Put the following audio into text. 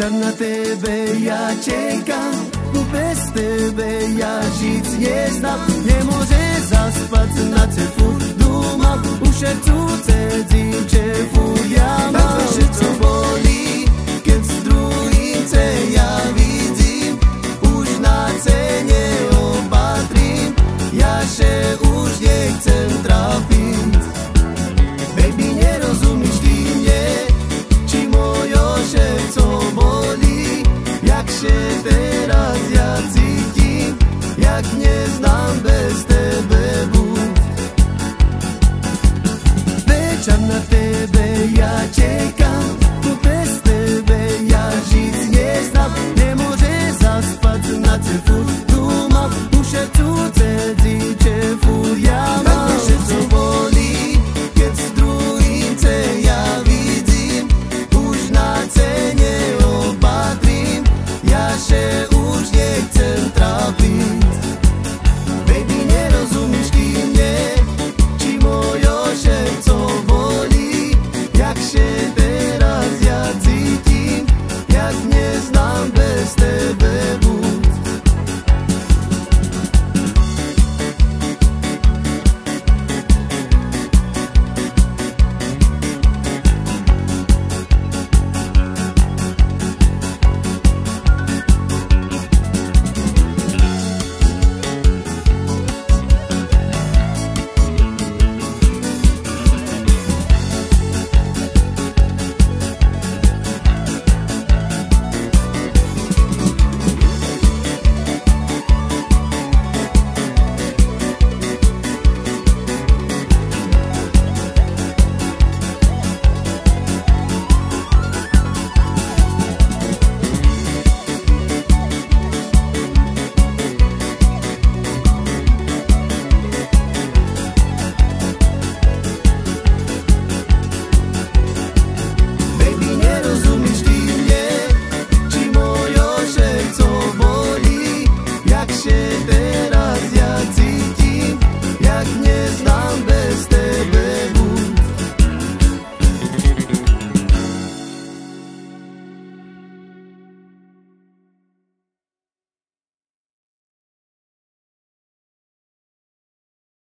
na tebe ja čekam, bez tebe ja žiť neznám. Nemôže zaspať na cefu, dúmam, u šercu cedzím čefu ja mám. Tak všetko bolí, keď z druhice ja vidím, už na cene opatrím, ja še už nechcem trafiť. Baby, nerozumíš ty mne, či mojo šerco bolí, jak še teraz ja cítim, jak neznám bez